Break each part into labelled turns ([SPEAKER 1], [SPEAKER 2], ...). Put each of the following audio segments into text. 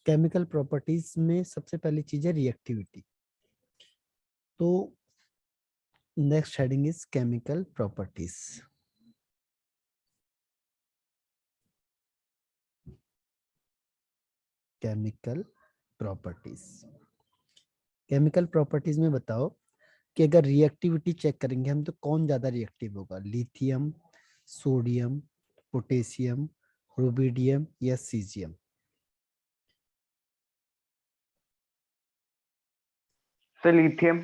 [SPEAKER 1] Chemical properties में सबसे पहली चीज है रिएक्टिविटी। तो next heading is chemical properties. Chemical properties, chemical properties में बताओ कि अगर रिएक्टिविटी चेक करेंगे हम तो कौन ज्यादा रिएक्टिव होगा, लिथियम, सोडियम, पोटेशियम, रुबिडियम या caesium?
[SPEAKER 2] Sir lithium.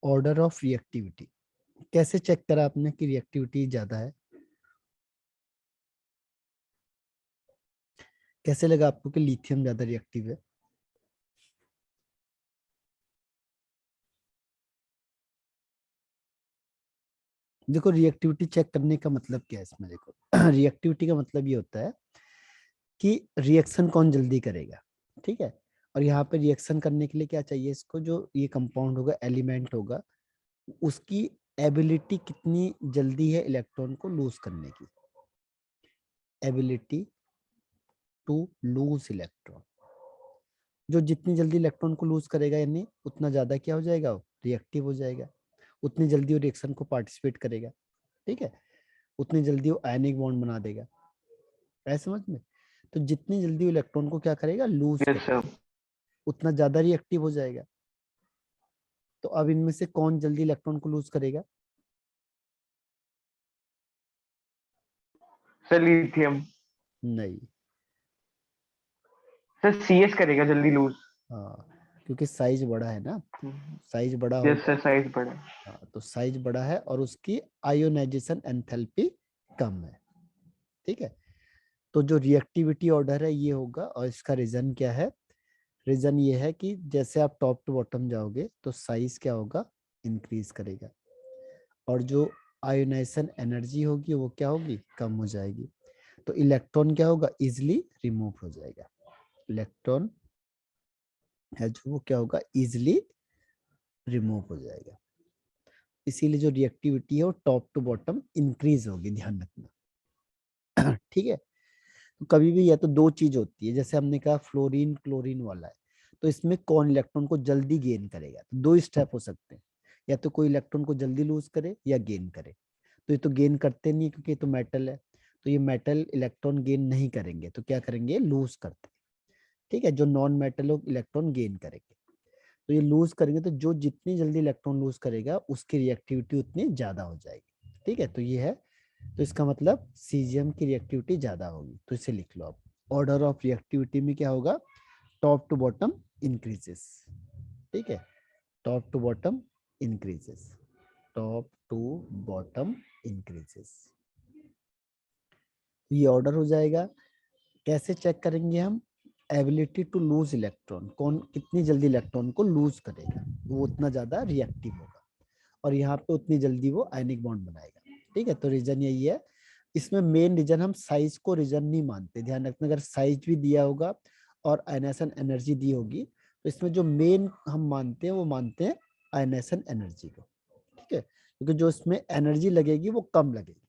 [SPEAKER 1] Order of reactivity कैसे चेक करा आपने कि रिएक्टिविटी ज्यादा है? कैसे लगा आपको कि लिथियम ज्यादा रिएक्टिव है? देखो रिएक्टिविटी चेक करने का मतलब क्या है इसमें, देखो रिएक्टिविटी का मतलब ये होता है कि रिएक्शन कौन जल्दी करेगा, ठीक है। और यहाँ पे रिएक्शन करने के लिए क्या चाहिए इसको, जो ये कंपाउंड होगा, एलिमेंट होगा, उसकी एबिलिटी कितनी जल्दी है इलेक्ट्रॉन को लूज करने की, एबिलिटी टू लूज इलेक्ट्रॉन। जो जितनी जल्दी इलेक्ट्रॉन को लूज करेगा यानी उतना ज्यादा क्या हो जाएगा, वो रिएक्टिव हो जाएगा, उतनी जल्दी वो रिएक्शन को पार्टिसिपेट करेगा, ठीक है, उतनी जल्दी वो आयनिक बॉन्ड बना देगा। ऐसे समझ में? तो जितनी जल्दी वो इलेक्ट्रॉन को क्या करेगा, लूज
[SPEAKER 2] यस
[SPEAKER 1] करेगा,
[SPEAKER 2] सर।
[SPEAKER 1] उतना ज्यादा रिएक्टिव हो जाएगा। तो अब इनमें से कौन जल्दी इलेक्ट्रॉन को लूज करेगा?
[SPEAKER 2] Sir lithium.
[SPEAKER 1] नहीं।
[SPEAKER 2] सर सीएस करेगा जल्दी लूज।
[SPEAKER 1] हाँ, क्योंकि साइज बड़ा है ना, साइज बड़ा
[SPEAKER 2] यस
[SPEAKER 1] होगा।
[SPEAKER 2] सर, साइज बड़ा।
[SPEAKER 1] हाँ, तो साइज बड़ा है और उसकी आयोनाइजेशन एंथैल्पी कम है, ठीक है। तो जो रिएक्टिविटी ऑर्डर है ये होगा, और इसका रीजन क्या है? रीजन ये है कि जैसे आप टॉप टू बॉटम जाओगे तो साइज क्या होगा, इंक्रीज करेगा, और जो आयोनाइजेशन एनर्जी होगी वो क्या होगी, कम हो जाएगी। तो इलेक्ट्रॉन क्या होगा, इजिली रिमूव हो जाएगा। इलेक्ट्रॉन है जो वो क्या होगा, इजिली रिमूव हो जाएगा। इसीलिए जो रिएक्टिविटी है वो टॉप टू बॉटम इंक्रीज होगी, ध्यान रखना ठीक है। तो कभी भी या तो दो चीज होती है, जैसे हमने कहा फ्लोरीन क्लोरीन वाला है, तो इसमें कौन इलेक्ट्रॉन को जल्दी गेन करेगा, तो दो स्टेप हो सकते हैं, या तो कोई इलेक्ट्रॉन को जल्दी लूज करे या गेन करे। तो ये तो गेन करते नहीं क्योंकि ये तो मेटल है, तो ये मेटल इलेक्ट्रॉन गेन नहीं करेंगे, तो क्या करेंगे, लूज करते हैं, ठीक है। जो नॉन मेटल हो इलेक्ट्रॉन गेन करेंगे, तो ये लूज करेंगे, तो जो जितनी जल्दी इलेक्ट्रॉन लूज करेगा उसकी रिएक्टिविटी उतनी ज्यादा हो जाएगी, ठीक है। तो ये है, तो इसका मतलब सीजियम की रिएक्टिविटी ज्यादा होगी, तो इसे लिख लो आप। ऑर्डर ऑफ रिएक्टिविटी में क्या होगा, टॉप टू बॉटम इंक्रीजेस, ठीक है, top to bottom increases, top to bottom increases, ये ऑर्डर हो जाएगा। कैसे चेक करेंगे हम, एबिलिटी टू लूज इलेक्ट्रॉन, कौन कितनी जल्दी इलेक्ट्रॉन को लूज करेगा वो उतना ज्यादा रिएक्टिव होगा, और यहाँ पे उतनी जल्दी वो आयनिक बॉन्ड बनाएगा, ठीक है। तो रीजन यही है। इसमें मेन रीजन हम साइज को रीजन नहीं मानते, ध्यान रखना, अगर साइज भी दिया होगा और आयनेशन एनर्जी दी होगी तो इसमें जो मेन हम मानते हैं वो मानते हैं आयनेशन एनर्जी को, ठीक है, क्योंकि जो इसमें एनर्जी लगेगी वो कम लगेगी।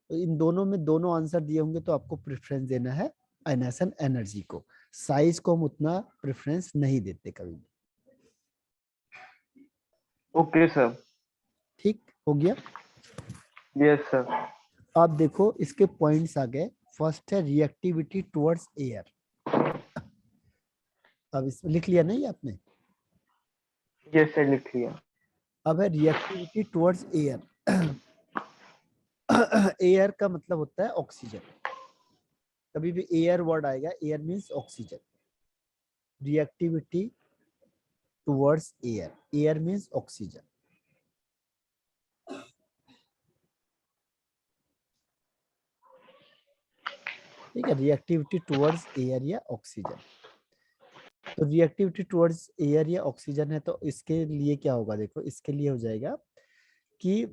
[SPEAKER 1] तो इन दोनों में दोनों आंसर दिए होंगे तो आपको प्रेफरेंस देना है आयनेशन एनर्जी को, साइज को हम उतना प्रेफरेंस नहीं देते कभी भी।
[SPEAKER 2] Okay sir.
[SPEAKER 1] ठीक हो गया।
[SPEAKER 2] Yes sir.
[SPEAKER 1] आप देखो इसके पॉइंट्स आ गए। फर्स्ट है रिएक्टिविटी टुवर्ड्स एयर, अब इसमें लिख लिया नहीं आपने?
[SPEAKER 2] यस सर, लिख लिया।
[SPEAKER 1] अब है रिएक्टिविटी टुवर्ड्स एयर एयर का मतलब होता है ऑक्सीजन, कभी भी एयर वर्ड आएगा, air means oxygen, reactivity towards air, air means oxygen, ठीक है, रिएक्टिविटी टुवर्ड्स एयर या ऑक्सीजन। तो रिएक्टिविटी टुवर्ड्स एयर या ऑक्सीजन है, तो इसके लिए क्या होगा, देखो इसके लिए हो जाएगा कि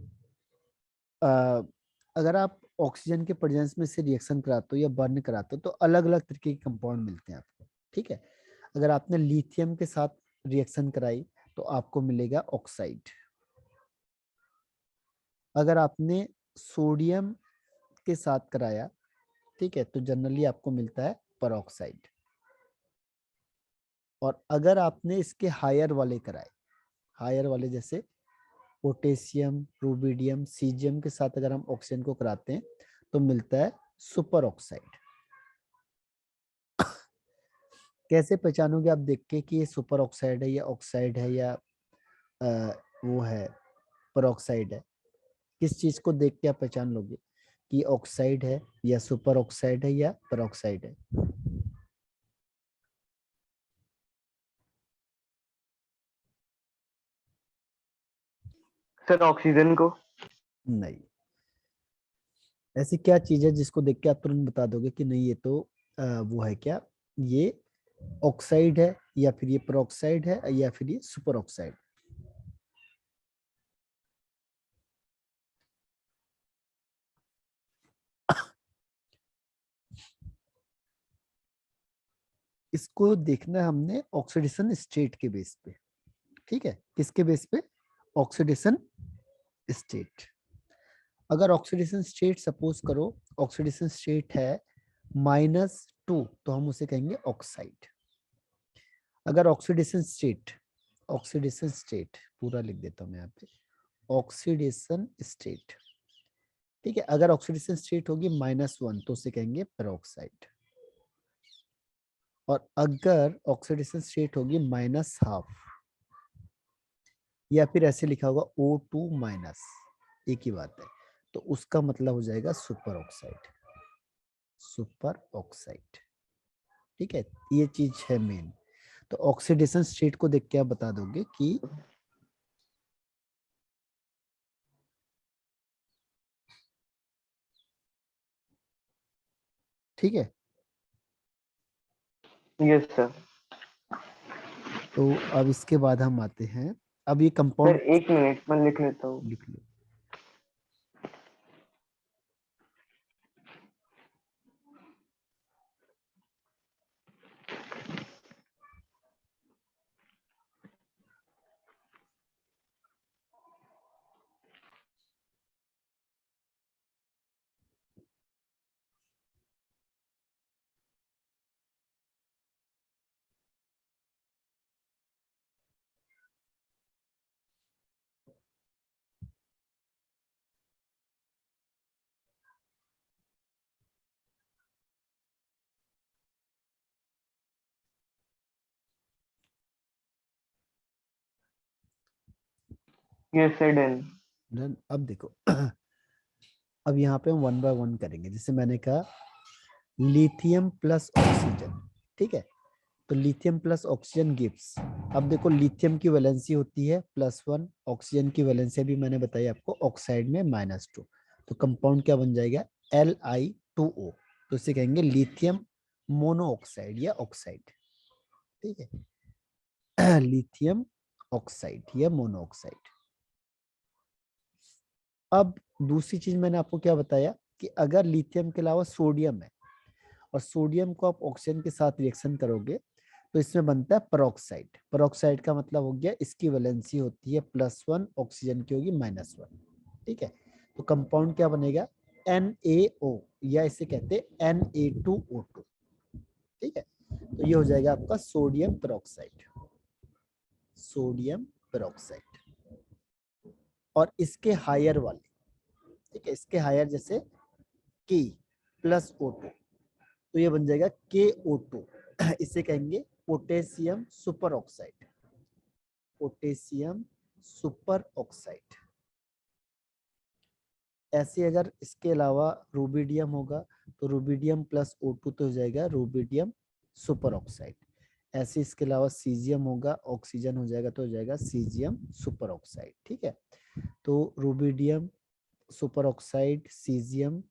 [SPEAKER 1] अगर आप ऑक्सीजन के प्रेजेंस में से रिएक्शन कराते हो या बर्न कराते हो तो अलग अलग तरीके के कंपाउंड मिलते हैं आपको, ठीक है। अगर आपने लिथियम के साथ रिएक्शन कराई तो आपको मिलेगा ऑक्साइड, अगर आपने सोडियम के साथ कराया, ठीक है, तो जनरली आपको मिलता है परऑक्साइड, और अगर आपने इसके हायर वाले कराए, हायर वाले जैसे पोटेशियम, रूबिडियम, सीजियम के साथ अगर हम ऑक्सीजन को कराते हैं तो मिलता है सुपर ऑक्साइड। कैसे पहचानोगे आप देख के कि ये सुपर ऑक्साइड है या ऑक्साइड है या वो है पेरोक्साइड है? किस चीज को देख के आप पहचान लोगे कि ऑक्साइड है या सुपर ऑक्साइड है या पेरोक्साइड है?
[SPEAKER 2] सर ऑक्सीजन को।
[SPEAKER 1] नहीं, ऐसी क्या चीज है जिसको देख के आप तुरंत बता दोगे कि नहीं ये तो वो है क्या, ये ऑक्साइड है या फिर ये पेरोक्साइड है या फिर ये सुपर ऑक्साइड? इसको देखना है हमने ऑक्सीडेशन स्टेट के बेस पे। ठीक है, किसके बेस पे? Oxidation state. अगर ऑक्सीडेशन स्टेट सपोज करो ऑक्सीडेशन स्टेट है -2 तो हम उसे कहेंगे ऑक्साइड। अगर ऑक्सीडेशन स्टेट पूरा लिख देता हूं मैं यहाँ पे, ऑक्सीडेशन स्टेट, ठीक है, अगर ऑक्सीडेशन स्टेट होगी -1 तो उसे कहेंगे पेरोक्साइड। और अगर ऑक्सीडेशन स्टेट होगी -12 या फिर ऐसे लिखा होगा O2-, एक ही बात है, तो उसका मतलब हो जाएगा सुपर ऑक्साइड। सुपर ऑक्साइड, ठीक है, ये चीज है मेन। तो ऑक्सीडेशन स्टेट को देख के आप बता दोगे कि ठीक है।
[SPEAKER 2] Yes sir.
[SPEAKER 1] तो अब इसके बाद हम आते हैं, अब ये
[SPEAKER 2] सर
[SPEAKER 1] कंपाउंड
[SPEAKER 2] एक मिनट मैं लिख लेता हूँ।
[SPEAKER 1] लिख लो।
[SPEAKER 2] Yes sir done.
[SPEAKER 1] डन। अब देखो अब यहाँ पे हम 1 बाय 1 करेंगे। जैसे मैंने कहा लिथियम प्लस ऑक्सीजन, ठीक है, तो लिथियम प्लस ऑक्सीजन गिव्स, अब देखो लिथियम की वैलेंसी होती है +1, ऑक्सीजन की वैलेंसी भी मैंने बताई आपको ऑक्साइड में -2, तो कंपाउंड क्या बन जाएगा? Li2O, तो इसे कहेंगे लिथियम मोनोऑक्साइड या ऑक्साइड। ठीक है लिथियम ऑक्साइड या मोनोऑक्साइड। अब दूसरी चीज मैंने आपको क्या बताया कि अगर लिथियम के अलावा सोडियम है और सोडियम को आप ऑक्सीजन के साथ रिएक्शन करोगे तो इसमें बनता है पेरोक्साइड। पेरोक्साइड का मतलब हो गया इसकी वैलेंसी होती है +1, ऑक्सीजन की होगी -1। ठीक है, तो कंपाउंड क्या बनेगा? NaO, या इसे कहते हैं Na2O2। ठीक है, तो ये हो जाएगा आपका सोडियम पेरोक्साइड। Sodium peroxide. और इसके हायर वाले, ठीक है, इसके हायर जैसे K+O2, तो ये बन जाएगा KO2। इसे कहेंगे potassium super oxide. Potassium super oxide. ऐसे अगर इसके अलावा रूबिडियम होगा तो रूबिडियम +O2 तो हो जाएगा रूबिडियम सुपर ऑक्साइड। ऐसे इसके अलावा सीजियम होगा, ऑक्सीजन हो जाएगा तो हो जाएगा सीजियम सुपर ऑक्साइड। ठीक है, तो rubidium super oxide, caesium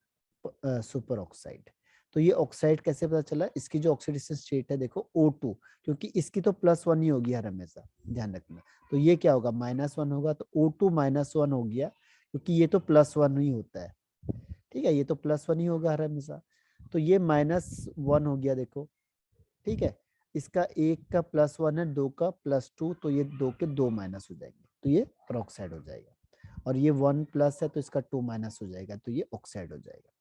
[SPEAKER 1] super oxide. तो ये ऑक्साइड कैसे पता चला? इसकी जो ऑक्सीडेशन स्टेट है देखो O2, क्योंकि इसकी तो +1 ही होगी हर हमेशा, ध्यान रखना। तो ये क्या होगा? -1 होगा, तो O2 -1 हो गया, क्योंकि ये तो +1 ही होता है। ठीक है, ये तो +1 ही होगा हर हमेशा, तो ये -1 हो गया देखो। ठीक है, इसका एक का +1 है, दो का +2, तो ये दो के दो माइनस हो जाएंगे, तो ये पेरोक्साइड हो जाएगा। और ये 1+ है तो इसका 2- हो जाएगा, तो ये ऑक्साइड हो जाएगा।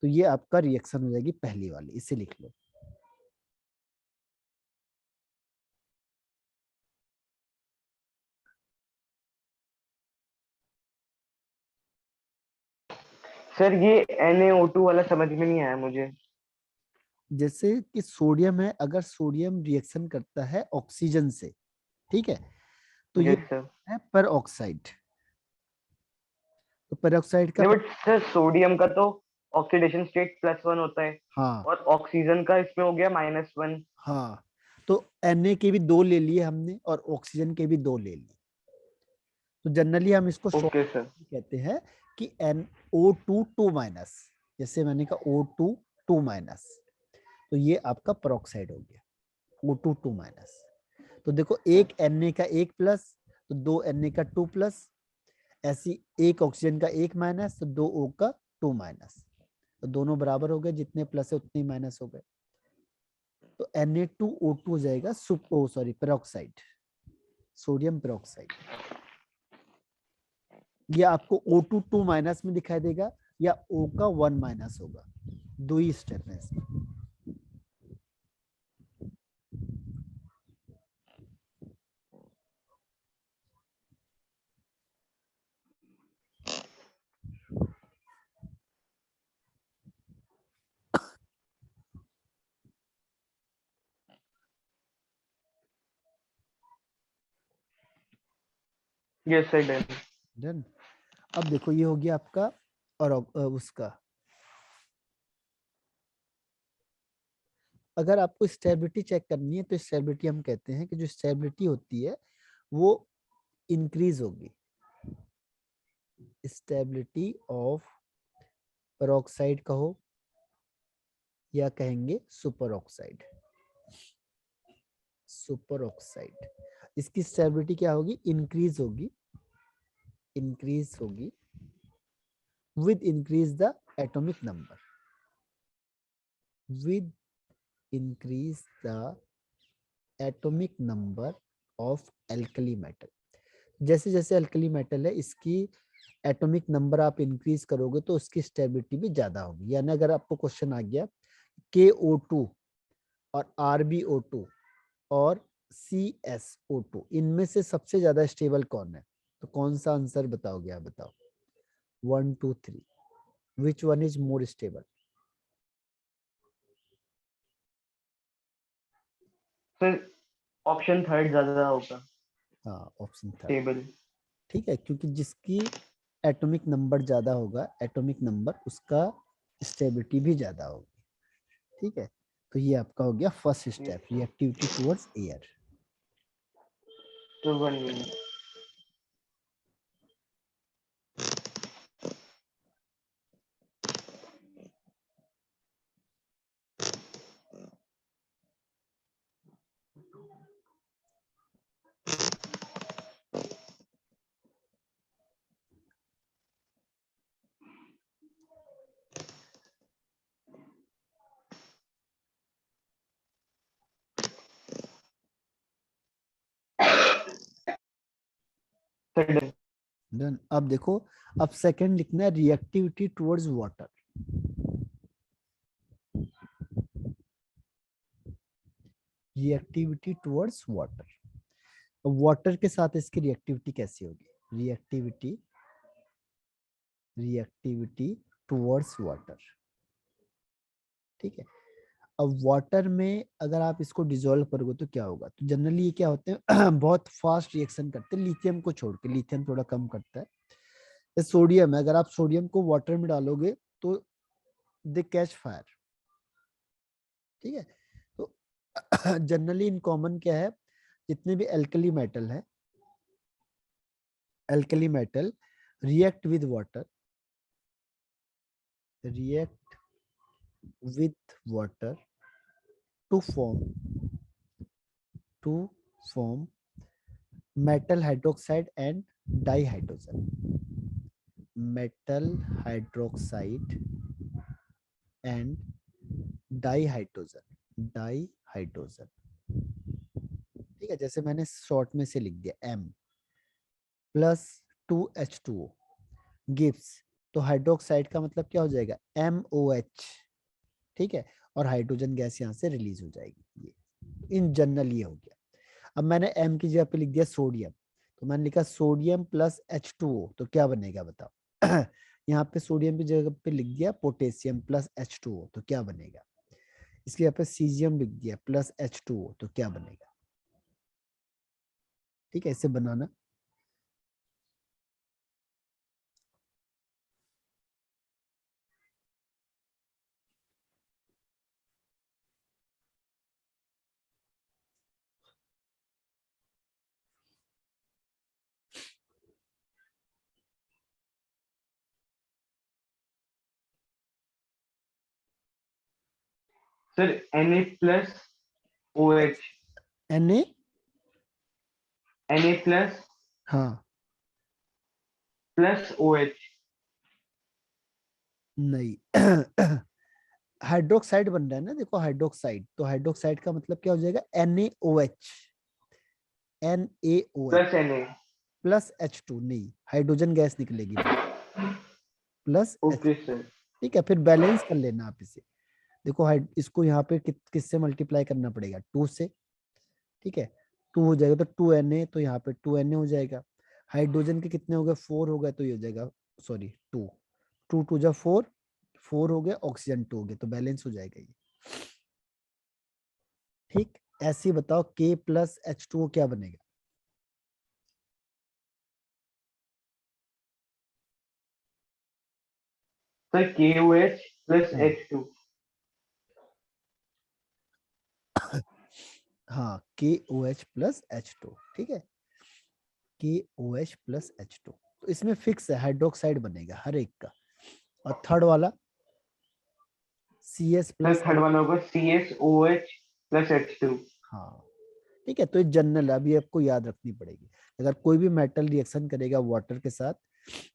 [SPEAKER 1] तो ये आपका रिएक्शन हो जाएगी पहली वाली, इसे लिख लो।
[SPEAKER 2] सर ये NaO2 वाला समझ में नहीं आया मुझे।
[SPEAKER 1] जैसे कि सोडियम है, अगर सोडियम रिएक्शन करता है ऑक्सीजन से, ठीक है, तो ये
[SPEAKER 2] यस सर।
[SPEAKER 1] है पर ऑक्साइड। तो पर ऑक्साइड का
[SPEAKER 2] नहीं बट सर सोडियम का तो ऑक्सीडेशन स्टेट +1 होता है,
[SPEAKER 1] हाँ
[SPEAKER 2] और ऑक्सीजन का इसमें हो गया -1।
[SPEAKER 1] हाँ, तो Na के भी दो ले लिए हमने और ऑक्सीजन के भी दो ले लिए। तो जनरली हम इसको शॉर्ट
[SPEAKER 2] ओके सर।
[SPEAKER 1] कहते हैं कि NO2 2-, जैसे मैंने कहा O2 2-, तो ये आपका पेरोक्साइड हो गया O2 2-। तो देखो एक Na का 1+, तो 2 Na का 2+, ऐसी एक ऑक्सीजन का 1-, तो 2 O का 2-। तो दोनों बराबर हो गए, जितने प्लस है उतने माइनस हो गए। तो Na2O2 हो जाएगा पेरोक्साइड, सोडियम पेरोक्साइड। ये आपको O2 2- में दिखाई देगा या O का 1- होगा, दो ही स्टेप है इसमें।
[SPEAKER 2] Yes sir done.
[SPEAKER 1] डन। अब देखो ये हो गया आपका, और उसका अगर आपको स्टेबिलिटी चेक करनी है तो स्टेबिलिटी हम कहते हैं कि जो स्टेबिलिटी होती है वो इंक्रीज होगी। स्टेबिलिटी ऑफ पेरोक्साइड कहो या कहेंगे सुपर ऑक्साइड। सुपर ऑक्साइड, इसकी स्टेबिलिटी क्या होगी, इंक्रीज होगी, इंक्रीज होगी with increase the atomic number, with increase the atomic number of alkali metal। जैसे जैसे अल्कली मेटल है इसकी एटॉमिक नंबर आप इंक्रीज करोगे तो उसकी स्टेबिलिटी भी ज्यादा होगी। यानी अगर आपको क्वेश्चन आ गया KO2 और RbO2 और CSO2 इनमें से सबसे ज्यादा स्टेबल कौन है, तो कौन सा आंसर बताओगे आप, बताओ 1 2 3, which one is more stable.
[SPEAKER 2] Sir option third ज्यादा होगा
[SPEAKER 1] हाँ ऑप्शन थर्ड,
[SPEAKER 2] स्टेबल।
[SPEAKER 1] ठीक है, क्योंकि जिसकी एटॉमिक नंबर ज्यादा होगा, एटॉमिक नंबर उसका स्टेबिलिटी भी ज्यादा होगी, ठीक है। तो ये आपका हो गया first step, reactivity towards air.
[SPEAKER 2] तो 1 मिनट। Sir done.
[SPEAKER 1] डन। अब देखो, अब सेकंड लिखना है reactivity towards water. Reactivity towards water, water के साथ इसकी रिएक्टिविटी कैसी होगी, रिएक्टिविटी, रिएक्टिविटी टुवर्ड्स वाटर, ठीक है। अब वाटर में अगर आप इसको डिसॉल्व करोगे तो क्या होगा, तो जनरली ये क्या होते हैं बहुत फास्ट रिएक्शन करते हैं लिथियम को छोड़ के, लिथियम थोड़ा कम करता है। ये सोडियम है, अगर आप सोडियम को वाटर में डालोगे तो दे कैच फायर, ठीक है। तो जनरली इन कॉमन क्या है, जितने भी एल्कली मेटल है, alkali metal react with water, react with water to form metal hydroxide and dihydrogen, metal hydroxide and dihydrogen, ठीक है। जैसे मैंने शॉर्ट में से लिख दिया M+2H2O गिव्स, तो हाइड्रोक्साइड का मतलब क्या हो जाएगा MOH, ठीक है, और हाइड्रोजन गैस यहाँ से रिलीज हो जाएगी। ये इन जनरल ये हो गया। अब मैंने M की जगह पे लिख दिया सोडियम, तो मैंने लिखा सोडियम +H2O, तो क्या बनेगा बताओ यहाँ पे सोडियम की जगह पे लिख दिया पोटेशियम प्लस H2O, तो क्या बनेगा। इसके यहाँ पे सीजियम लिख दिया प्लस H2O, तो क्या बनेगा। ठीक है, इसे बनाना।
[SPEAKER 2] Sir Na plus OH,
[SPEAKER 1] Na,
[SPEAKER 2] Na plus
[SPEAKER 1] हाँ
[SPEAKER 2] प्लस OH।
[SPEAKER 1] नहीं हाइड्रोक्साइड बन रहा है ना, देखो हाइड्रोक्साइड, तो हाइड्रोक्साइड का मतलब क्या हो जाएगा, NaOH, NaOH
[SPEAKER 2] plus Na।
[SPEAKER 1] Plus H2, नहीं हाइड्रोजन गैस निकलेगी भाई, प्लस H।
[SPEAKER 2] Okay sir.
[SPEAKER 1] ठीक है, फिर बैलेंस कर लेना आप इसे। देखो इसको यहाँ पे किससे मल्टीप्लाई करना पड़ेगा, 2 से। ठीक है, 2 हो जाएगा तो 2Na, तो यहाँ पे 2Na हो जाएगा। हाइड्रोजन के कितने हो गए, 4 हो गए, तो ये हो जाएगा, सॉरी 2, 2 2 जा 4, 4 हो गए, ऑक्सीजन 2 हो गए, तो बैलेंस हो जाएगा ये। ठीक, ऐसे ही बताओ K प्लस H2O क्या बनेगा।
[SPEAKER 2] सर KOH प्लस
[SPEAKER 1] हाँ
[SPEAKER 2] H2।
[SPEAKER 1] हाँ, KOH प्लस H2, ठीक है, KOH प्लस H2, तो इसमें फिक्स है हाइड्रोक्साइड बनेगा हर एक का। और थर्ड वाला CS
[SPEAKER 2] सर
[SPEAKER 1] प्लस,
[SPEAKER 2] थर्ड वाला होगा CSOH प्लस H2।
[SPEAKER 1] हाँ ठीक है, तो ये जनरल है, अभी आपको याद रखनी पड़ेगी। अगर कोई भी मेटल रिएक्शन करेगा वाटर के साथ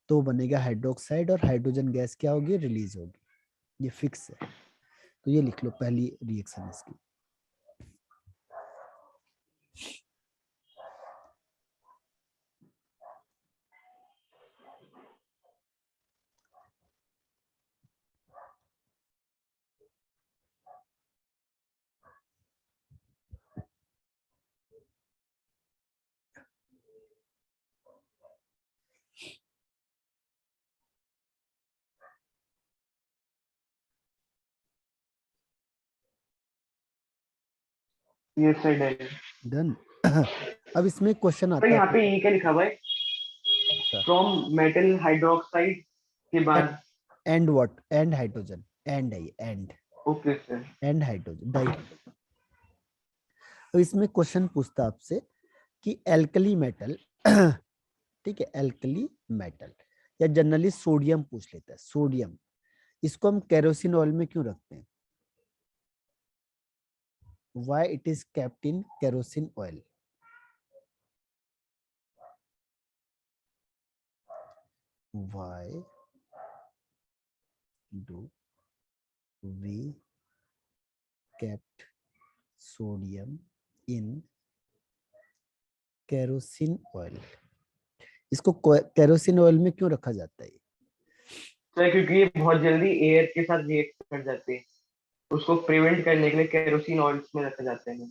[SPEAKER 1] तो बनेगा हाइड्रोक्साइड, और हाइड्रोजन गैस क्या होगी, रिलीज होगी, ये फिक्स है। तो ये लिख लो पहली रिएक्शन इसकी।
[SPEAKER 2] Yes sir done.
[SPEAKER 1] डन अब इसमें क्वेश्चन
[SPEAKER 2] सर
[SPEAKER 1] आता है
[SPEAKER 2] यहाँ पे
[SPEAKER 1] आपको,
[SPEAKER 2] ये क्या लिखा हुआ है, फ्रॉम मेटल हाइड्रोक्साइड के बाद।
[SPEAKER 1] And what, and hydrogen, and है ये,
[SPEAKER 2] ओके सर।
[SPEAKER 1] एंड हाइड्रोजन डाई। अब इसमें क्वेश्चन पूछता है आपसे कि एल्कली मेटल ठीक है, एल्कली मेटल, या जनरली सोडियम पूछ लेता है, सोडियम, इसको हम केरोसिन ऑयल में क्यों रखते हैं, why it is kept in kerosene oil, why do we kept sodium in kerosene oil, इसको केरोसिन ऑयल में क्यों रखा जाता है।
[SPEAKER 2] सर क्योंकि ये बहुत जल्दी एयर के साथ रिएक्ट कर जाते हैं, उसको प्रिवेंट करने के लिए केरोसिन ऑयल्स में रखा जाता है।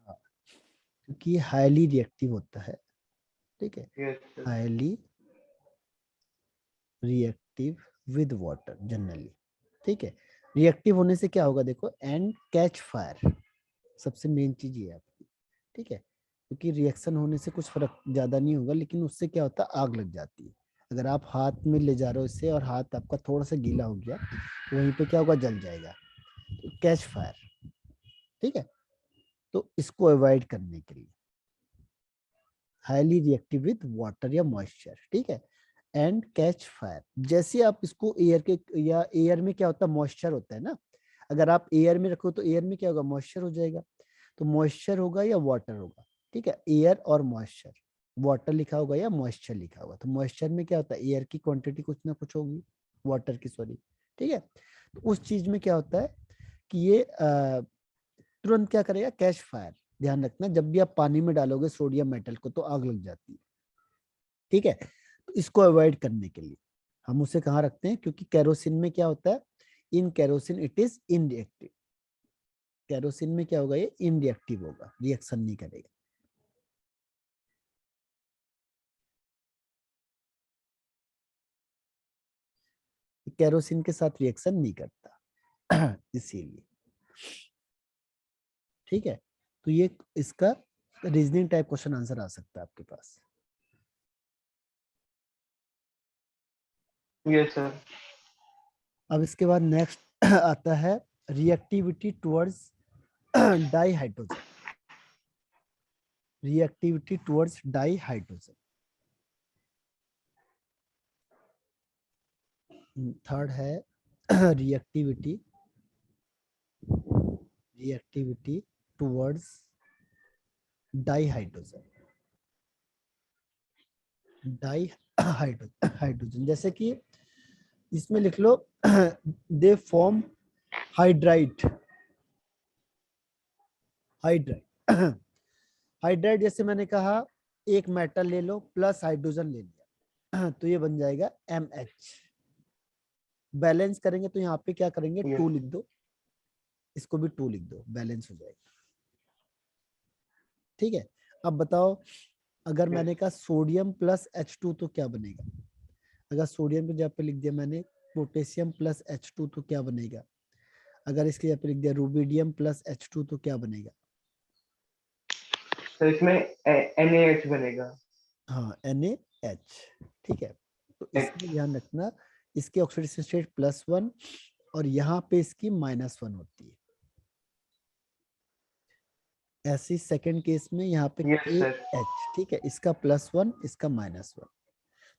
[SPEAKER 1] हाँ, क्योंकि ये हाईली रिएक्टिव होता है, ठीक है,
[SPEAKER 2] yes sir.
[SPEAKER 1] Highly reactive with water generally, ठीक है। रिएक्टिव होने से क्या होगा देखो, एंड कैच फायर, सबसे मेन चीज ये है आपकी, ठीक है, क्योंकि रिएक्शन होने से कुछ फर्क ज्यादा नहीं होगा, लेकिन उससे क्या होता है, आग लग जाती है। अगर आप हाथ में ले जा रहे हो इससे और हाथ आपका थोड़ा सा गीला हो गया तो वहीं पे क्या होगा, जल जाएगा, तो कैच फायर, ठीक है। तो इसको अवॉइड करने के लिए हाईली रिएक्टिव विद वाटर या मॉइस्चर, ठीक है, एंड कैच फायर। जैसे आप इसको एयर के, या एयर में क्या होता है, मॉइस्चर होता है ना, अगर आप एयर में रखो तो एयर में क्या होगा, मॉइस्चर हो जाएगा, तो मॉइस्चर होगा या वाटर होगा, ठीक है, एयर और मॉइस्चर, वाटर लिखा होगा या मॉइस्चर लिखा होगा, तो मॉइस्चर में क्या होता है, एयर की क्वांटिटी कुछ ना कुछ होगी, वाटर की, सॉरी, ठीक है। तो उस चीज में क्या होता है कि ये तुरंत क्या करेगा, कैच फायर। ध्यान रखना, जब भी आप पानी में डालोगे सोडियम मेटल को तो आग लग जाती है, ठीक है। तो इसको अवॉइड करने के लिए हम उसे कहाँ रखते हैं, क्योंकि केरोसिन में क्या होता है, इन केरोसिन इट इज इनरिएक्टिव, केरोसिन में क्या होगा, ये इनरिएक्टिव होगा, रिएक्शन नहीं करेगा। केरोसिन के साथ रिएक्शन नहीं करता इसीलिए। ठीक है, तो ये इसका रीजनिंग टाइप क्वेश्चन आंसर आ सकता है आपके पास।
[SPEAKER 2] Yes sir.
[SPEAKER 1] अब इसके बाद नेक्स्ट आता है reactivity towards dihydrogen. Reactivity towards dihydrogen. Third है रिएक्टिविटी टुवर्ड्स डाइहाइड्रोजन। हाइड्रोजन जैसे कि इसमें लिख लो दे फॉर्म हाइड्राइड। हाइड्राइड जैसे मैंने कहा एक मेटल ले लो प्लस हाइड्रोजन ले लिया तो ये बन जाएगा MH। बैलेंस करेंगे तो यहाँ पे क्या करेंगे, 2 लिख दो, इसको भी 2 लिख दो, बैलेंस हो जाएगा। ठीक है, अब बताओ अगर मैंने कहा सोडियम प्लस H2 तो क्या बनेगा। अगर सोडियम की जगह पे लिख दिया मैंने पोटेशियम प्लस H2 तो क्या बनेगा। अगर इसकी जगह पे लिख दिया रुबिडियम प्लस H2 तो क्या बनेगा।
[SPEAKER 2] तो इसमें NaH बनेगा।
[SPEAKER 1] हाँ NaH। ठीक है, तो
[SPEAKER 2] H।
[SPEAKER 1] इसमें ध्यान रखना इसके ऑक्सीडेशन स्टेट +1 और यहाँ पे इसकी -1 होती है। ऐसी सेकंड केस में यहाँ पे
[SPEAKER 2] यस सर।
[SPEAKER 1] KH। ठीक है, इसका +1 इसका -1।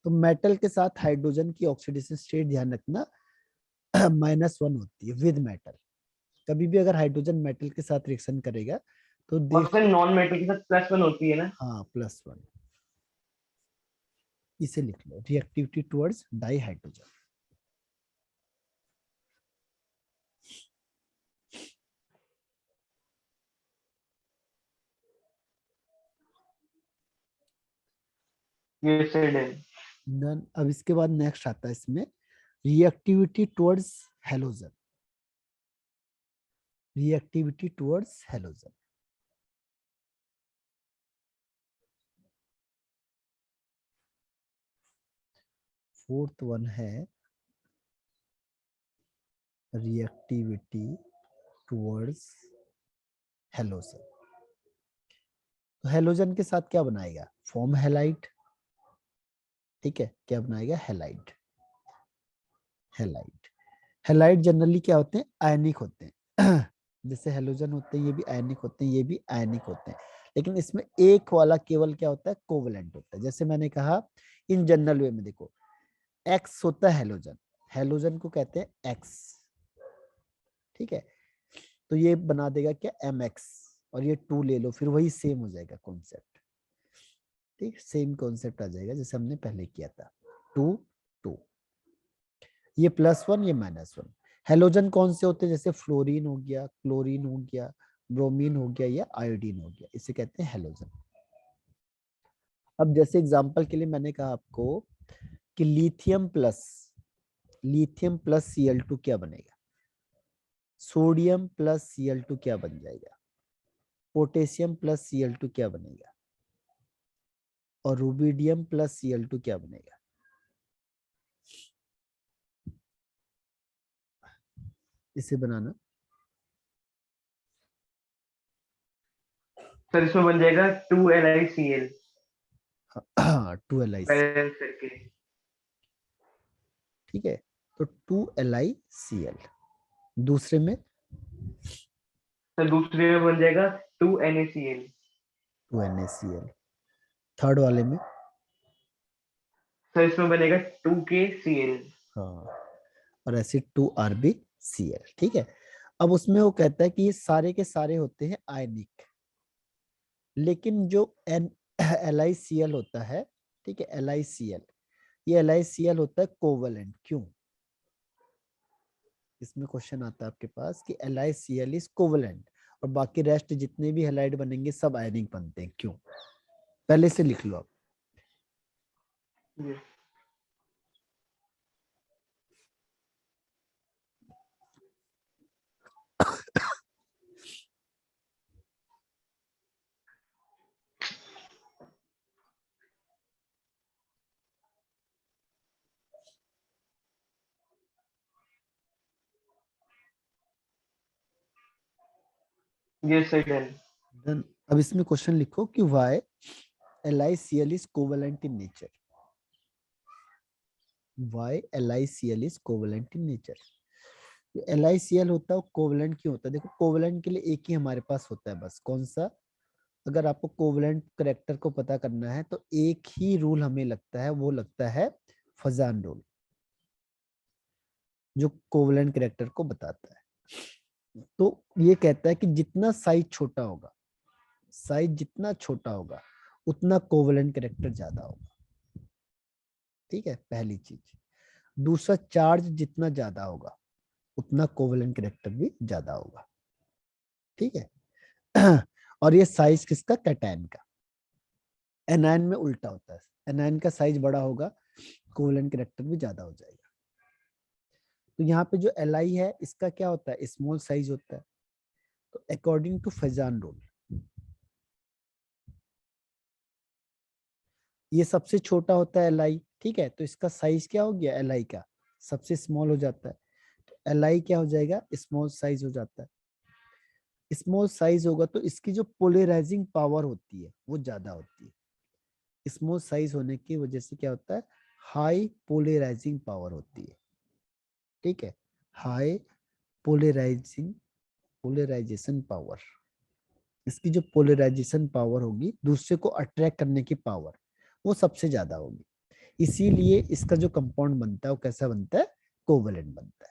[SPEAKER 1] तो मेटल के साथ हाइड्रोजन की ऑक्सीडेशन स्टेट ध्यान रखना -1 होती है विद मेटल। कभी भी अगर हाइड्रोजन मेटल के साथ रिएक्शन करेगा तो
[SPEAKER 2] और सर नॉन मेटल के साथ +1 होती है ना।
[SPEAKER 1] हाँ +1। इसे लिख लो reactivity towards dihydrogen.
[SPEAKER 2] Yes sir done.
[SPEAKER 1] Done. अब इसके बाद नेक्स्ट आता है इसमें reactivity towards halogen. Reactivity towards halogen. Fourth one है रिएक्टिविटी टुवर्ड्स हेलोजन। तो हेलोजन के साथ क्या बनाएगा, फॉर्म हेलाइड। ठीक है, क्या बनाएगा, हेलाइड। हेलाइड हेलाइड जनरली क्या होते हैं, आयनिक होते हैं जैसे हेलोजन होते हैं ये भी आयनिक होते हैं, ये भी आयनिक होते हैं। लेकिन इसमें एक वाला केवल क्या होता है, कोवलेंट होता है। जैसे मैंने कहा इन जनरल वे में देखो एक्स होता है हेलोजन, हेलोजन को कहते हैं एक्स। ठीक है, तो ये बना देगा क्या MX और ये 2 ले लो, फिर वही सेम हो जाएगा कॉन्सेप्ट। ठीक, सेम कॉन्सेप्ट आ जाएगा जैसे हमने पहले किया था 2 2। ये +1 ये -1। हेलोजन कौन से होते हैं, जैसे फ्लोरीन हो गया, क्लोरीन हो गया, ब्रोमीन हो गया या आयोडीन हो गया, इसे कहते हैं हेलोजन। अब जैसे एग्जांपल के लिए मैंने कहा आपको कि लिथियम प्लस Cl2 क्या बनेगा, सोडियम प्लस Cl2 क्या बन जाएगा, पोटेशियम प्लस Cl2 क्या बनेगा, और रुबिडियम प्लस Cl2 क्या बनेगा। इसे बनाना
[SPEAKER 2] सर इसमें बन जाएगा 2LiCl
[SPEAKER 1] 2LiC।
[SPEAKER 2] बैलेंस करके।
[SPEAKER 1] ठीक है, तो 2LiCl। दूसरे में
[SPEAKER 2] सर दूसरे में बन जाएगा 2NaCl।
[SPEAKER 1] 2NaCl। थर्ड वाले में
[SPEAKER 2] सर इसमें बनेगा 2KCl।
[SPEAKER 1] हाँ, और ऐसे 2RbCl। ठीक है, अब उसमें वो कहता है कि ये सारे के सारे होते हैं आयनिक, लेकिन जो LiCl होता है, ठीक है LiCl, ये LiCl होता है कोवलेंट। क्यों, इसमें क्वेश्चन आता है आपके पास कि LiCl इज कोवलेंट और बाकी रेस्ट जितने भी हैलाइड बनेंगे सब आयनिक बनते हैं, क्यों, पहले से लिख लो आप।
[SPEAKER 2] Yes, sir, done.
[SPEAKER 1] Then अब इसमें क्वेश्चन लिखो कि why LiCl is covalent in nature. Why LiCl is covalent in nature. LiCl होता है कोवलेंट क्यों होता है? देखो कोवलेंट के लिए एक ही हमारे पास होता है बस, कौन सा? अगर आपको कोवलेंट करेक्टर को पता करना है तो एक ही रूल हमें लगता है, वो लगता है फजान रूल, जो कोवलेंट करेक्टर को बताता है। तो ये कहता है कि जितना साइज छोटा होगा, साइज जितना छोटा होगा उतना कोवलेंट करेक्टर ज्यादा होगा। ठीक है, पहली चीज। दूसरा, चार्ज जितना ज्यादा होगा उतना कोवलेंट करेक्टर भी ज्यादा होगा। ठीक है। और ये साइज किसका? कैटायन का। एनायन में उल्टा होता है, एनायन का साइज बड़ा होगा, कोवलेंट करेक्टर भी ज्यादा हो जाएगा। तो यहाँ पे जो Li है इसका क्या होता है? स्मॉल साइज होता है। तो अकॉर्डिंग टू फैजान रूल ये सबसे छोटा होता है Li, ठीक है, तो इसका साइज क्या हो गया? Li का सबसे स्मॉल हो जाता है, तो Li क्या हो जाएगा? स्मॉल साइज हो जाता है। स्मॉल साइज होगा तो इसकी जो पोलराइजिंग पावर होती है वो ज्यादा होती है। स्मॉल साइज होने की वजह से क्या होता है? हाई पोलराइजिंग पावर होती है। ठीक है, हाई पोलराइजेशन पावर। इसकी जो पोलराइजेशन पावर होगी, दूसरे को अट्रैक्ट करने की पावर, वो सबसे ज्यादा होगी। इसीलिए इसका जो कंपाउंड बनता है वो कैसा बनता है? कोवलेंट बनता है।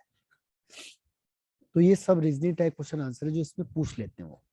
[SPEAKER 1] तो ये सब रीजनिंग टाइप क्वेश्चन आंसर है जो इसमें पूछ लेते हैं वो।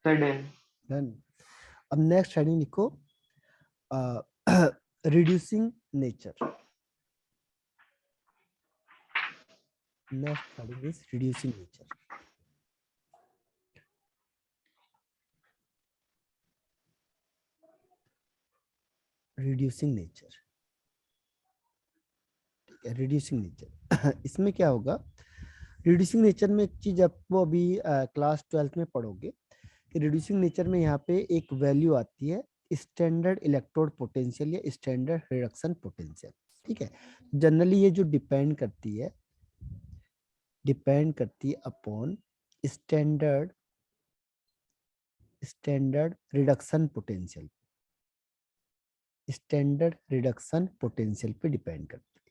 [SPEAKER 2] Sir, done.
[SPEAKER 1] Done. अब नेक्स्ट हेडिंग लिखो, reducing nature. Next heading is reducing nature. Reducing nature, ठीक है, रिड्यूसिंग नेचर। इसमें क्या होगा? रिड्यूसिंग नेचर में एक चीज आपको अभी क्लास 12th में पढ़ोगे कि रिड्यूसिंग नेचर में यहाँ पे एक वैल्यू आती है स्टैंडर्ड इलेक्ट्रोड पोटेंशियल या स्टैंडर्ड रिडक्शन पोटेंशियल। ठीक है, जनरली ये जो डिपेंड करती है upon standard standard reduction potential, standard reduction potential पे डिपेंड करती है।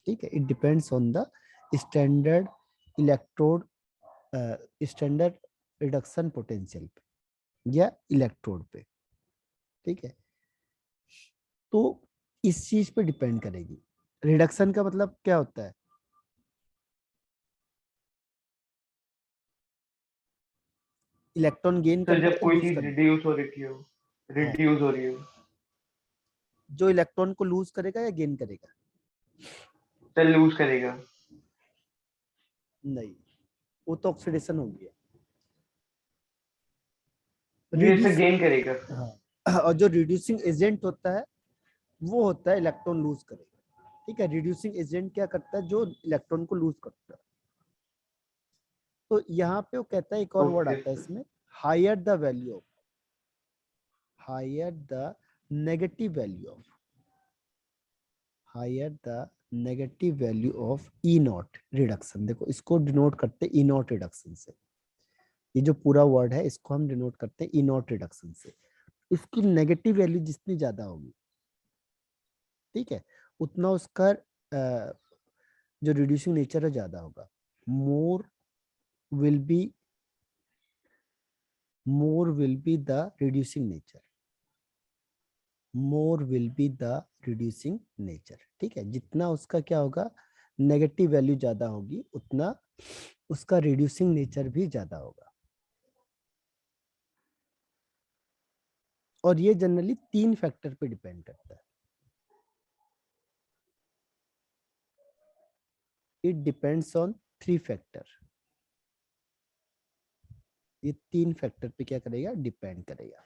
[SPEAKER 1] ठीक है, it depends on the standard electrode standard reduction potential पे या इलेक्ट्रोड पे। ठीक है, तो इस चीज पे डिपेंड करेगी। रिडक्शन का मतलब क्या होता है? इलेक्ट्रॉन गेन
[SPEAKER 2] सर,
[SPEAKER 1] करना
[SPEAKER 2] जब
[SPEAKER 1] या
[SPEAKER 2] कोई
[SPEAKER 1] लूज
[SPEAKER 2] चीज
[SPEAKER 1] करना?
[SPEAKER 2] रिड्यूस हो रही हो,
[SPEAKER 1] हाँ,
[SPEAKER 2] रिड्यूस हो रही हो।
[SPEAKER 1] जो इलेक्ट्रॉन को लूज करेगा या गेन करेगा?
[SPEAKER 2] सर, लूज करेगा।
[SPEAKER 1] नहीं, वो तो ऑक्सीडेशन हो गया।
[SPEAKER 2] ये सर
[SPEAKER 1] रिड्यूसिंग,
[SPEAKER 2] गेन करेगा।
[SPEAKER 1] हाँ, और जो रिड्यूसिंग एजेंट होता है वो होता है इलेक्ट्रॉन लूज करेगा। ठीक है, रिड्यूसिंग एजेंट क्या करता है? जो इलेक्ट्रॉन को लूज करता है। तो यहाँ पे वो कहता है, एक और वर्ड
[SPEAKER 2] ओके
[SPEAKER 1] आता है
[SPEAKER 2] सर।
[SPEAKER 1] इसमें, higher the value of, higher the negative value of, higher the negative value of E naught reduction. देखो इसको डिनोट करते हैं ई नॉट रिडक्शन से। ये जो पूरा वर्ड है इसको हम डिनोट करते हैं ई नॉट रिडक्शन से। इसकी नेगेटिव वैल्यू जितनी ज्यादा होगी, ठीक है, उतना उसका जो रिड्यूसिंग नेचर है ज्यादा होगा। More will be more will be the reducing nature. More will be the reducing nature. ठीक है, जितना उसका क्या होगा, नेगेटिव वैल्यू ज्यादा होगी, उतना उसका रिड्यूसिंग नेचर भी ज्यादा होगा। और ये जनरली 3 फैक्टर पे डिपेंड करता है। It depends on 3 factor. ये 3 फैक्टर पे क्या करेगा, डिपेंड करेगा।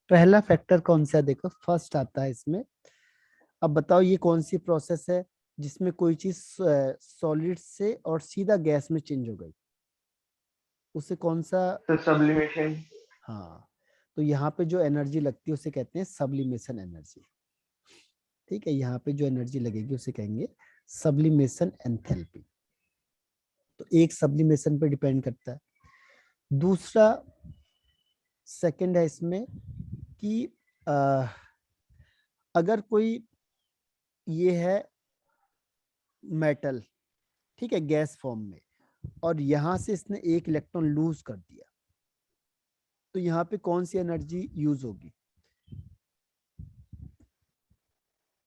[SPEAKER 1] पहला फैक्टर कौन सा है, देखो फर्स्ट आता है इसमें। अब बताओ ये कौन सी प्रोसेस है जिसमें कोई चीज सॉलिड से और सीधा गैस में चेंज हो गई, उसे कौन सा।
[SPEAKER 2] तो सब्लिमेशन।
[SPEAKER 1] हाँ, तो यहाँ पे जो एनर्जी लगती है उसे कहते हैं सब्लिमेशन एनर्जी। ठीक है, यहाँ पे जो एनर्जी लगेगी उसे कहेंगे सब्लिमेशन एंथैल्पी। तो एक सब्लिमेशन पे डिपेंड करता है। दूसरा सेकंड है इसमें कि अगर कोई ये है मेटल, ठीक है, गैस फॉर्म में, और यहां से इसने एक इलेक्ट्रॉन लूज कर दिया, तो यहाँ पे कौन सी एनर्जी यूज होगी।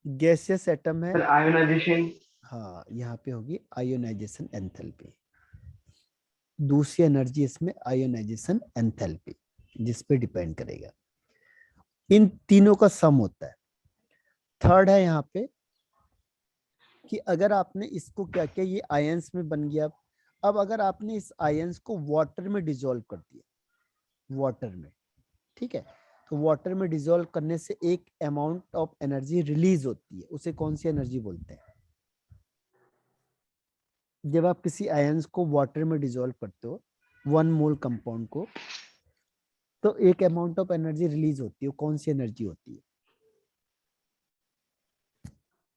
[SPEAKER 1] गैसियस एटम है,
[SPEAKER 2] फिर आयोनाइजेशन।
[SPEAKER 1] हाँ, यहाँ पे होगी आयोनाइजेशन एंथैल्पी। दूसरी एनर्जी इसमें आयोनाइजेशन एंथैल्पी, जिस पे डिपेंड करेगा। इन तीनों का सम होता है। थर्ड है यहाँ पे कि अगर आपने इसको क्या किया, ये आयंस में बन गया। अब अगर आपने इस आयंस को वाटर में डिसॉल्व कर दिया, वाटर में, ठीक है, तो वाटर में डिसॉल्व करने से एक अमाउंट ऑफ एनर्जी रिलीज होती है, उसे कौन सी एनर्जी बोलते हैं। जब आप किसी आयंस को वाटर में डिसॉल्व करते हो, 1 मोल कंपाउंड को, तो एक अमाउंट ऑफ एनर्जी रिलीज होती है, कौन सी एनर्जी होती है।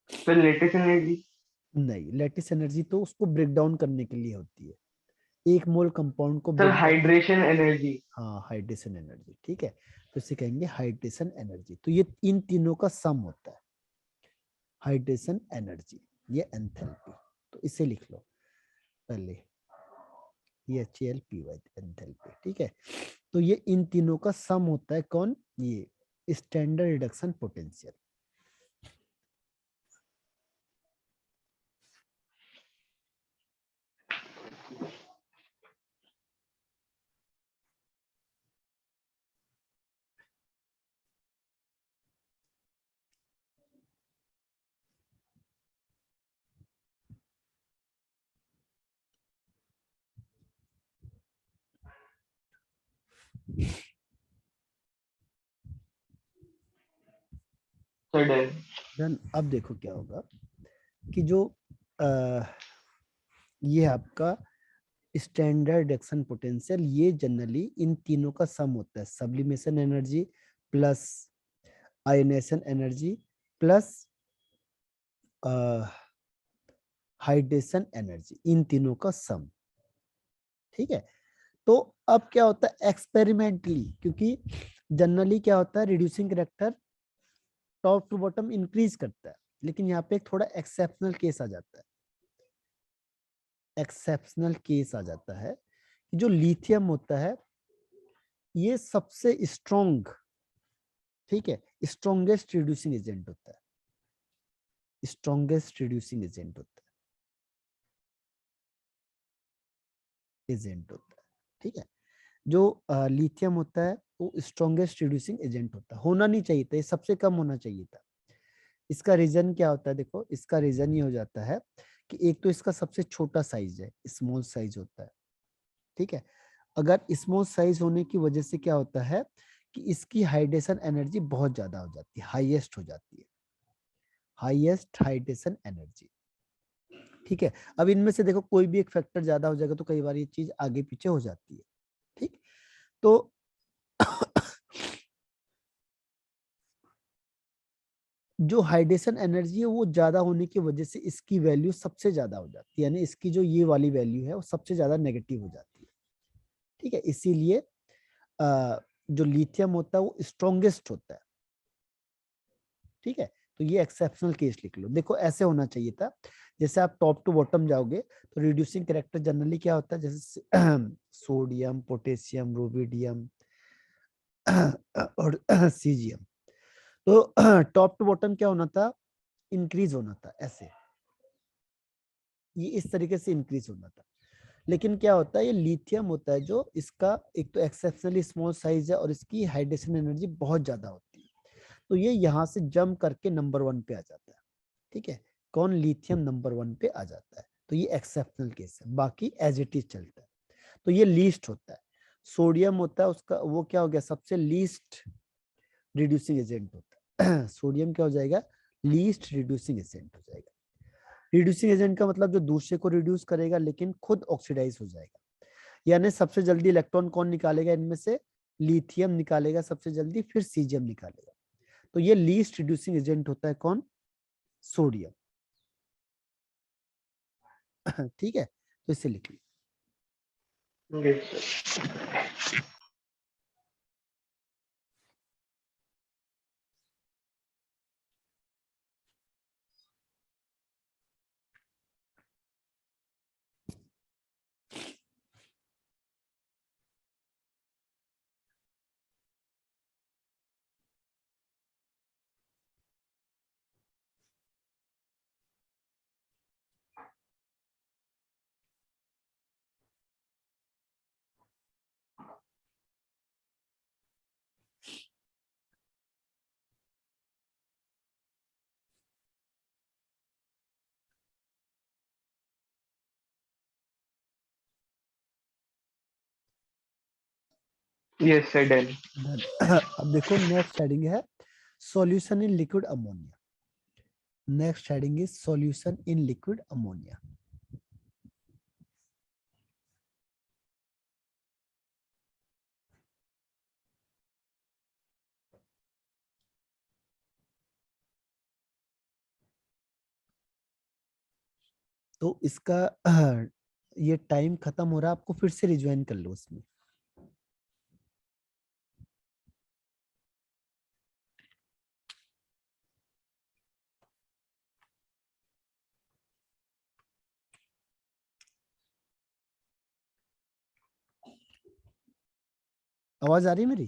[SPEAKER 2] फिर लेटेस्ट एनर्जी।
[SPEAKER 1] नहीं, लेटिस एनर्जी तो उसको ब्रेक डाउन करने के लिए होती है, 1 मोल कंपाउंड को
[SPEAKER 2] sir
[SPEAKER 1] break down.
[SPEAKER 2] Hydration energy.
[SPEAKER 1] हाँ, हाइड्रेशन एनर्जी, ठीक है, तो इसे कहेंगे हाइड्रेशन एनर्जी। तो ये इन तीनों का सम होता है, हाइड्रेशन एनर्जी, ये एंथैल्पी। तो इसे लिख लो पहले, ये HCl एंथैल्पी, ठीक है। तो ये इन तीनों का सम होता है, कौन, ये standard reduction potential.
[SPEAKER 2] Sir done.
[SPEAKER 1] Then अब देखो क्या होगा कि जो ये आपका स्टैंडर्ड रिडक्शन पोटेंशियल, ये जनरली इन तीनों का सम होता है, sublimation energy plus ionisation energy plus hydration energy, इन तीनों का सम। ठीक है, तो अब क्या होता है एक्सपेरिमेंटली, क्योंकि जनरली क्या होता है reducing character top to bottom increase करता है, लेकिन यहाँ पे एक थोड़ा एक्सेप्शनल केस आ जाता है। एक्सेप्शनल केस आ जाता है कि जो लिथियम होता है ये सबसे स्ट्रॉन्ग, ठीक है, स्ट्रॉन्गेस्ट रिड्यूसिंग एजेंट होता है, स्ट्रॉन्गेस्ट रिड्यूसिंग एजेंट होता है, एजेंट होता है। ठीक है, जो लिथियम होता है वो स्ट्रॉन्गेस्ट रिड्यूसिंग एजेंट होता है, होना नहीं चाहिए था, ये सबसे कम होना चाहिए था। इसका रीजन क्या होता है, देखो इसका रीजन ये हो जाता है कि एक तो इसका सबसे छोटा साइज है, स्मॉल साइज होता है। ठीक है, अगर स्मॉल साइज होने की वजह से क्या होता है कि इसकी हाइड्रेशन एनर्जी बहुत ज्यादा हो जाती है, हाईएस्ट हो जाती है, हाईएस्ट हाइड्रेशन एनर्जी। ठीक है, अब इनमें से देखो कोई भी एक फैक्टर ज्यादा हो जाएगा तो कई बार ये चीज आगे पीछे हो जाती है। ठीक, तो जो हाइड्रेशन एनर्जी है वो ज्यादा होने की वजह से इसकी वैल्यू सबसे ज्यादा हो जाती है, यानी इसकी जो ये वाली वैल्यू है वो सबसे ज्यादा नेगेटिव हो जाती है। ठीक है, इसीलिए जो लिथियम होता है वो स्ट्रॉन्गेस्ट होता है। ठीक है, तो ये एक्सेप्शनल केस लिख लो। देखो ऐसे होना चाहिए था, जैसे आप टॉप टू बॉटम जाओगे तो रिड्यूसिंग कैरेक्टर जनरली क्या होता है, जैसे सोडियम, पोटेशियम, रुबिडियम और सीजियम, तो टॉप टू बॉटम क्या होना था, इंक्रीज होना था ऐसे, ये इस तरीके से इंक्रीज होना था। लेकिन क्या होता है, ये लिथियम होता है जो इसका एक तो एक्सेप्शनली स्मॉल साइज है और इसकी हाइड्रेशन एनर्जी बहुत ज्यादा होती है, तो ये यहाँ से जंप करके नंबर 1 पे आ जाता है। ठीक है, कौन, लिथियम नंबर 1 पे आ जाता है, तो ये एक्सेप्शनल केस है, बाकी एज इट इज चलता है। तो ये लीस्ट होता है। सोडियम होता है उसका, वो क्या हो गया, सबसे लीस्ट रिड्यूसिंग एजेंट होता है। सोडियम क्या हो जाएगा, लीस्ट रिड्यूसिंग एजेंट हो जाएगा। रिड्यूसिंग एजेंट का मतलब जो दूसरे को रिड्यूस करेगा लेकिन खुद ऑक्सीडाइज हो जाएगा। यानी सबसे जल्दी इलेक्ट्रॉन कौन निकालेगा इनमें से, लिथियम निकालेगा सबसे जल्दी, फिर सीजियम निकालेगा। तो ये लीस्ट रिड्यूसिंग एजेंट होता है कौन, सोडियम। ठीक है, तो इसे लिख लीजिए।
[SPEAKER 2] Yes, sir. Yes, sir, done.
[SPEAKER 1] Done. अब देखो नेक्स्ट हेडिंग है solution in liquid ammonia. Next heading is solution in liquid ammonia. तो इसका ये टाइम खत्म हो रहा है, आपको फिर से रिज्वाइन कर लो उसमें। आवाज आ रही है मेरी?